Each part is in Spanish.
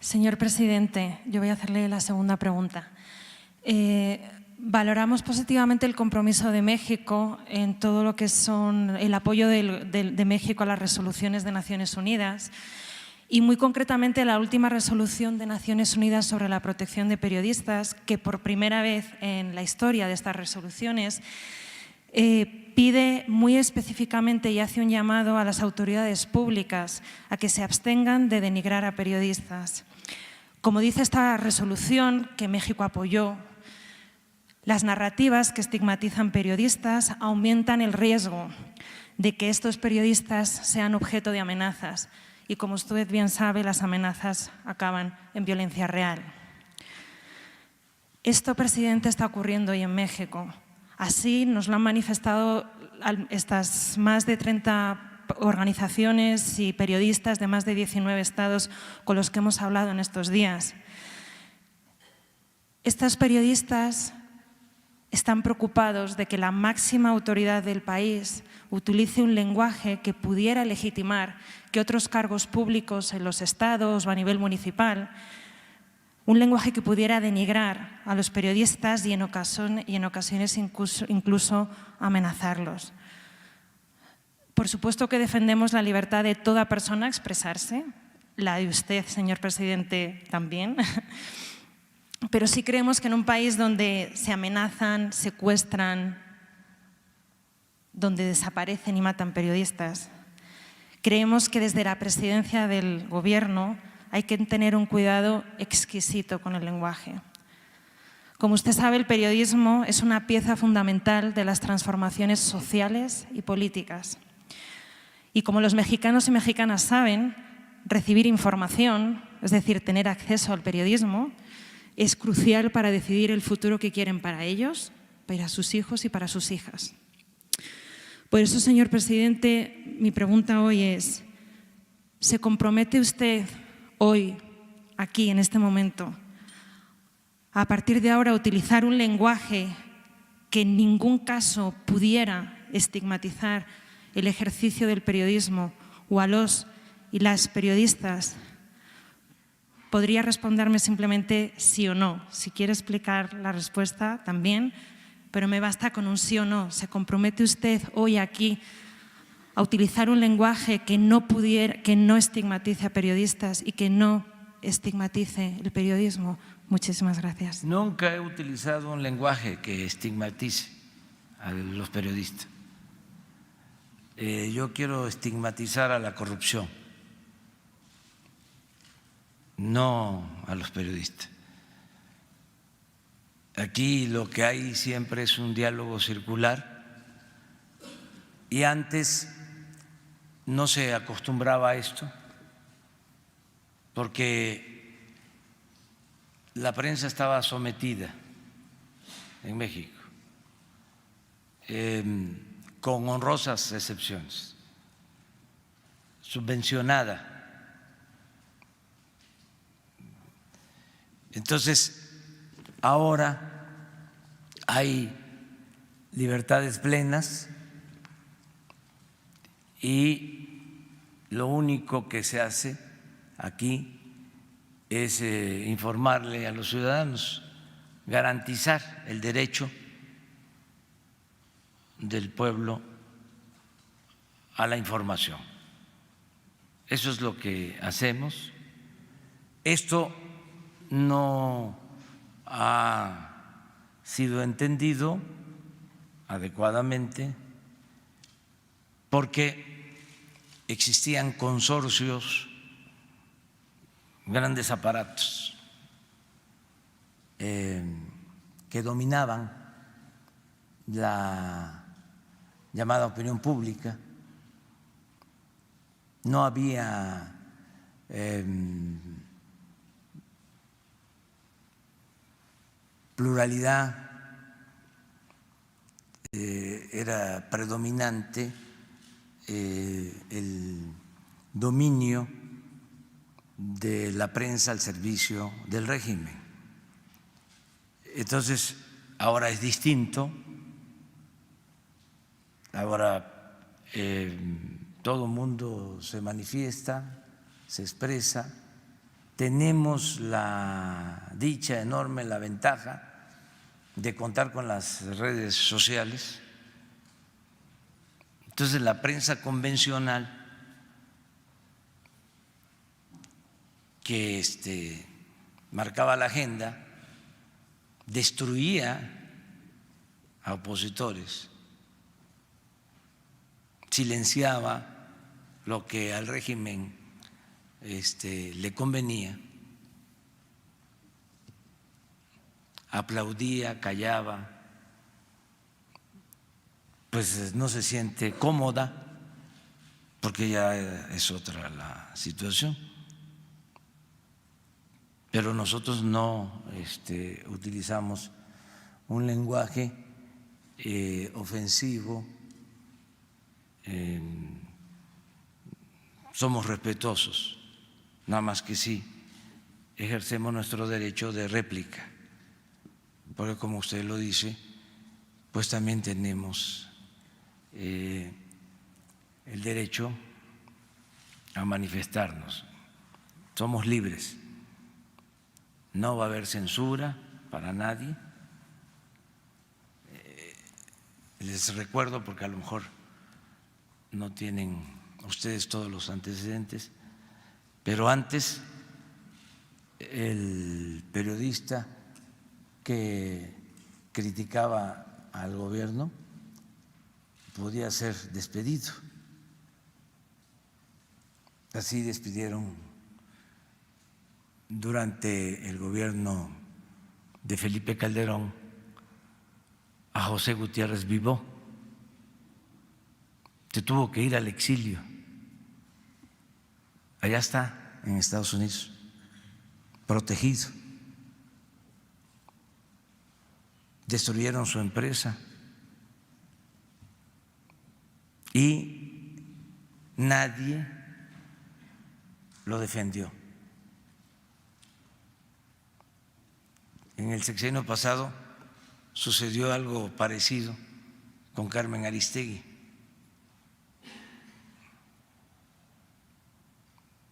Señor presidente, yo voy a hacerle la segunda pregunta. Valoramos positivamente el compromiso de México en todo lo que son el apoyo de México a las resoluciones de Naciones Unidas y muy concretamente la última resolución de Naciones Unidas sobre la protección de periodistas, que por primera vez en la historia de estas resoluciones pide muy específicamente y hace un llamado a las autoridades públicas a que se abstengan de denigrar a periodistas. Como dice esta resolución que México apoyó, las narrativas que estigmatizan periodistas aumentan el riesgo de que estos periodistas sean objeto de amenazas y, como usted bien sabe, las amenazas acaban en violencia real. Esto, presidente, está ocurriendo hoy en México. Así nos lo han manifestado estas más de 30 organizaciones y periodistas de más de 19 estados con los que hemos hablado en estos días. Estos periodistas están preocupados de que la máxima autoridad del país utilice un lenguaje que pudiera legitimar que otros cargos públicos en los estados o a nivel municipal, un lenguaje que pudiera denigrar a los periodistas y en ocasiones incluso amenazarlos. Por supuesto que defendemos la libertad de toda persona a expresarse, la de usted, señor presidente, también. Pero sí creemos que en un país donde se amenazan, secuestran, donde desaparecen y matan periodistas, creemos que desde la presidencia del Gobierno hay que tener un cuidado exquisito con el lenguaje. Como usted sabe, el periodismo es una pieza fundamental de las transformaciones sociales y políticas. Y como los mexicanos y mexicanas saben, recibir información, es decir, tener acceso al periodismo, es crucial para decidir el futuro que quieren para ellos, para sus hijos y para sus hijas. Por eso, señor presidente, mi pregunta hoy es, ¿se compromete usted hoy, aquí, en este momento, a partir de ahora, a utilizar un lenguaje que en ningún caso pudiera estigmatizar el ejercicio del periodismo o a los y las periodistas? Podría responderme simplemente sí o no. Si quiere explicar la respuesta, también, pero me basta con un sí o no. ¿Se compromete usted hoy aquí a utilizar un lenguaje que no estigmatice a periodistas y que no estigmatice el periodismo? Muchísimas gracias. Nunca he utilizado un lenguaje que estigmatice a los periodistas. Yo quiero estigmatizar a la corrupción, no a los periodistas. Aquí lo que hay siempre es un diálogo circular y antes no se acostumbraba a esto porque la prensa estaba sometida en México, con honrosas excepciones, subvencionada. Entonces, ahora hay libertades plenas y lo único que se hace aquí es informarle a los ciudadanos, garantizar el derecho del pueblo a la información. Eso es lo que hacemos. Esto no ha sido entendido adecuadamente porque existían consorcios, grandes aparatos que dominaban la llamada opinión pública. No había pluralidad, era predominante el dominio de la prensa al servicio del régimen. Entonces, ahora es distinto, ahora todo el mundo se manifiesta, se expresa tenemos la dicha enorme, la ventaja de contar con las redes sociales. Entonces la prensa convencional que marcaba la agenda destruía a opositores, silenciaba lo que al régimen le convenía, aplaudía, callaba, pues no se siente cómoda porque ya es otra la situación. Pero nosotros no utilizamos un lenguaje ofensivo, somos respetuosos, nada más que sí ejercemos nuestro derecho de réplica, porque como usted lo dice, pues también tenemos el derecho a manifestarnos, somos libres, no va a haber censura para nadie. Les recuerdo, porque a lo mejor no tienen ustedes todos los antecedentes, pero antes el periodista que criticaba al gobierno podía ser despedido. Así despidieron durante el gobierno de Felipe Calderón a José Gutiérrez Vivó. Se tuvo que ir al exilio. Allá está, en Estados Unidos, protegido. Destruyeron su empresa y nadie lo defendió. En el sexenio pasado sucedió algo parecido con Carmen Aristegui.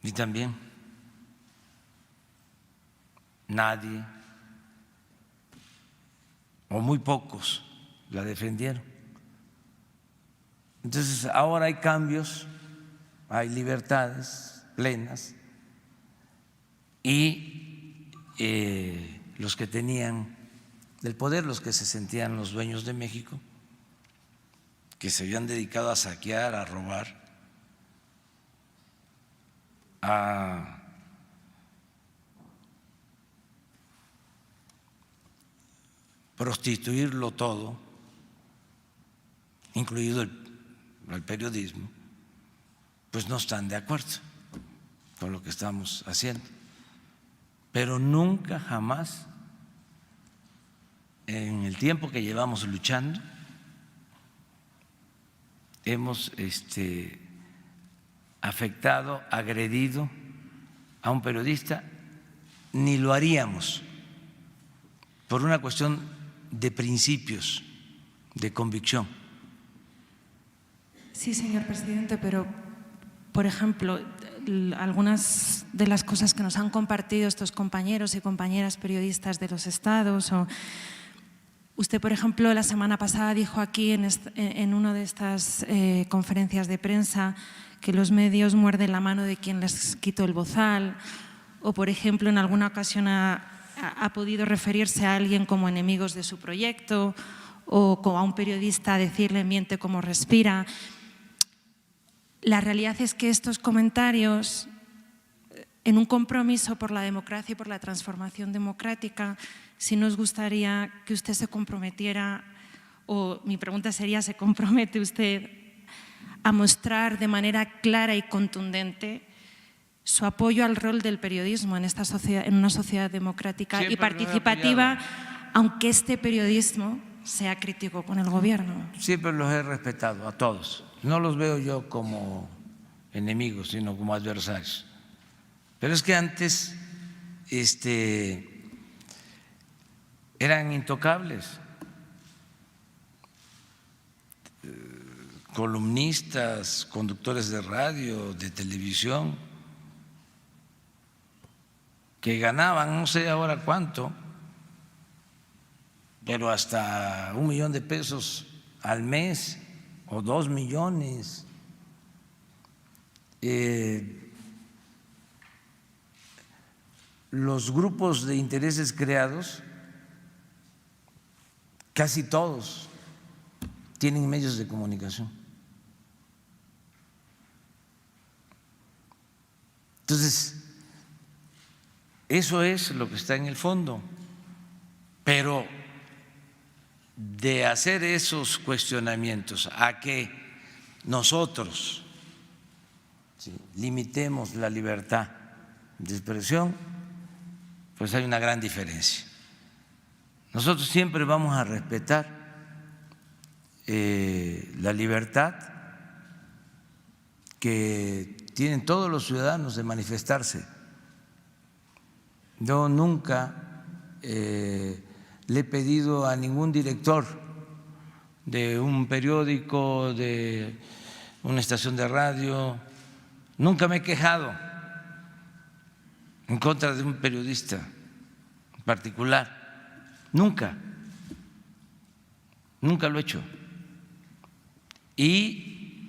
Y también nadie o muy pocos la defendieron. Entonces ahora hay cambios, hay libertades plenas y los que tenían el poder, los que se sentían los dueños de México, que se habían dedicado a saquear, a robar, a prostituirlo todo, incluido el periodismo, pues no están de acuerdo con lo que estamos haciendo. Pero nunca, jamás, en el tiempo que llevamos luchando, hemos afectado, agredido a un periodista, ni lo haríamos por una cuestión de principios, de convicción. Sí, señor presidente, pero, por ejemplo, algunas de las cosas que nos han compartido estos compañeros y compañeras periodistas de los estados, o usted, por ejemplo, la semana pasada dijo aquí en una de estas conferencias de prensa que los medios muerden la mano de quien les quitó el bozal, o, por ejemplo, en alguna ocasión ha podido referirse a alguien como enemigos de su proyecto, o como a un periodista decirle miente como respira. La realidad es que estos comentarios, en un compromiso por la democracia y por la transformación democrática, sí nos gustaría que usted se comprometiera, o mi pregunta sería, ¿se compromete usted a mostrar de manera clara y contundente su apoyo al rol del periodismo en esta sociedad, en una sociedad democrática y participativa, aunque este periodismo sea crítico con el gobierno? Siempre los he respetado a todos. No los veo yo como enemigos, sino como adversarios. Pero es que antes eran intocables. Columnistas, conductores de radio, de televisión, que ganaban no sé ahora cuánto, pero hasta $1 millón al mes o 2 millones. Los grupos de intereses creados, casi todos tienen medios de comunicación. Entonces, eso es lo que está en el fondo, pero de hacer esos cuestionamientos a que nosotros limitemos la libertad de expresión, pues hay una gran diferencia. Nosotros siempre vamos a respetar la libertad que tienen todos los ciudadanos de manifestarse. Yo nunca le he pedido a ningún director de un periódico, de una estación de radio, nunca me he quejado en contra de un periodista en particular, nunca lo he hecho. Y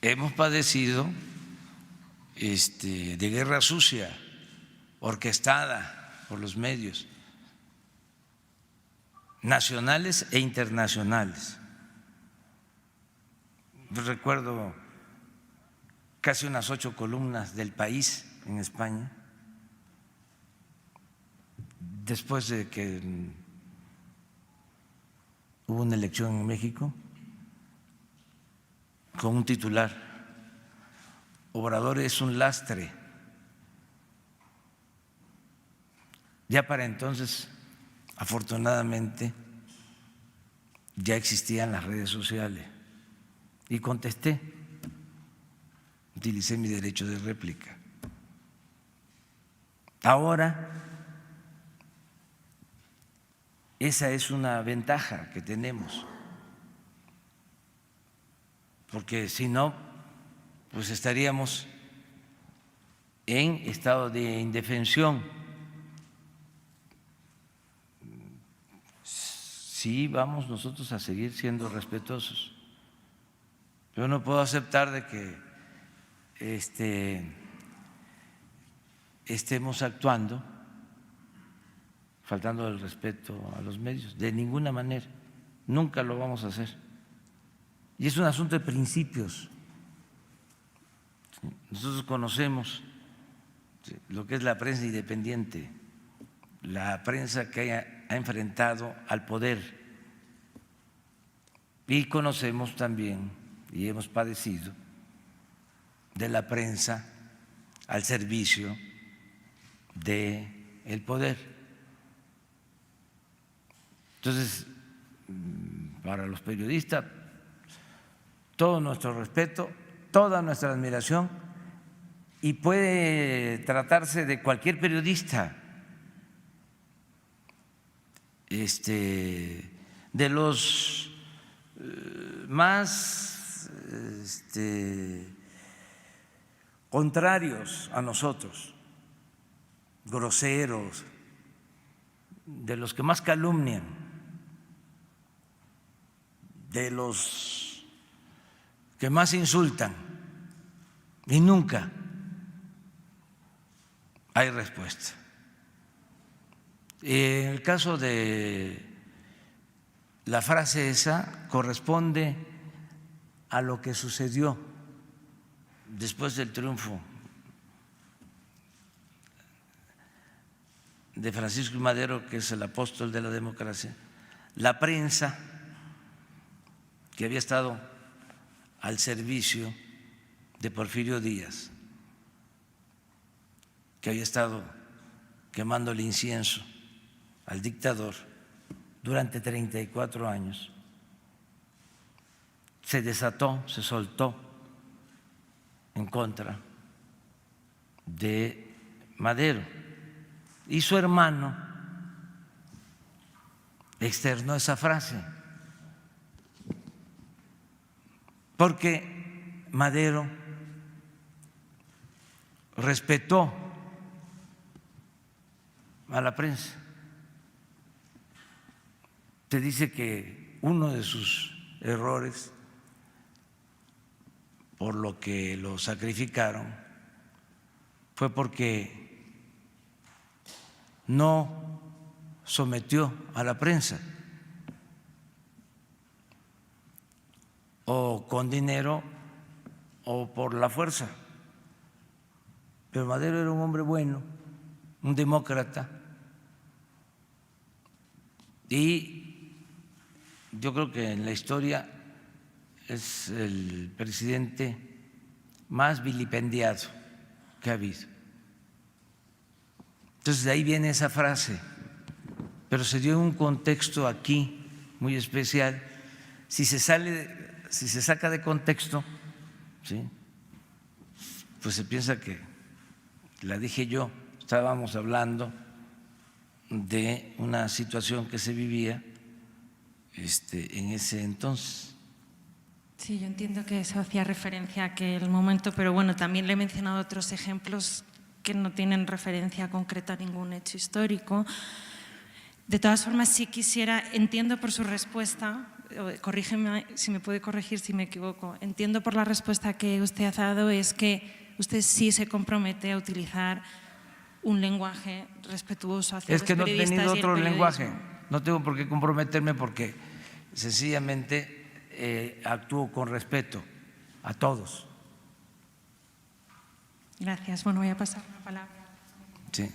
hemos padecido de guerra sucia, orquestada por los medios nacionales e internacionales. Yo recuerdo casi unas 8 columnas del País en España, después de que hubo una elección en México, con un titular: Obrador es un lastre. Ya para entonces, afortunadamente, ya existían las redes sociales y contesté, utilicé mi derecho de réplica. Ahora, esa es una ventaja que tenemos, porque si no, pues estaríamos en estado de indefensión. Sí, vamos nosotros a seguir siendo respetuosos. Yo no puedo aceptar de que estemos actuando faltando el respeto a los medios, de ninguna manera, nunca lo vamos a hacer. Y es un asunto de principios. Nosotros conocemos lo que es la prensa independiente, la prensa que ha enfrentado al poder, y conocemos también y hemos padecido de la prensa al servicio del poder. Entonces, para los periodistas, todo nuestro respeto, toda nuestra admiración, y puede tratarse de cualquier periodista, de los más contrarios a nosotros, groseros, de los que más calumnian, de los que más insultan, y nunca hay respuesta. En el caso de la frase esa, corresponde a lo que sucedió después del triunfo de Francisco I. Madero, que es el apóstol de la democracia. La prensa, que había estado al servicio de Porfirio Díaz, que había estado quemando el incienso al dictador durante 34 años, se desató, se soltó en contra de Madero, y su hermano externó esa frase, porque Madero respetó a la prensa. Te dice que uno de sus errores, por lo que lo sacrificaron, fue porque no sometió a la prensa, o con dinero o por la fuerza. Pero Madero era un hombre bueno, un demócrata, y yo creo que en la historia es el presidente más vilipendiado que ha habido. Entonces de ahí viene esa frase, pero se dio en un contexto aquí muy especial. Si se saca de contexto, ¿sí?, pues se piensa que la dije yo. Estábamos hablando de una situación que se vivía en ese entonces. Sí, yo entiendo que eso hacía referencia a aquel momento, pero bueno, también le he mencionado otros ejemplos que no tienen referencia concreta a ningún hecho histórico. De todas formas, sí quisiera, entiendo por su respuesta, corrígeme si me puede corregir si me equivoco, entiendo por la respuesta que usted ha dado es que usted sí se compromete a utilizar un lenguaje respetuoso hacia los periodistas. Es que no he tenido otro lenguaje, periodismo. no tengo por qué comprometerme porque sencillamente actúo con respeto a todos. Gracias. Bueno, voy a pasar la palabra. Sí.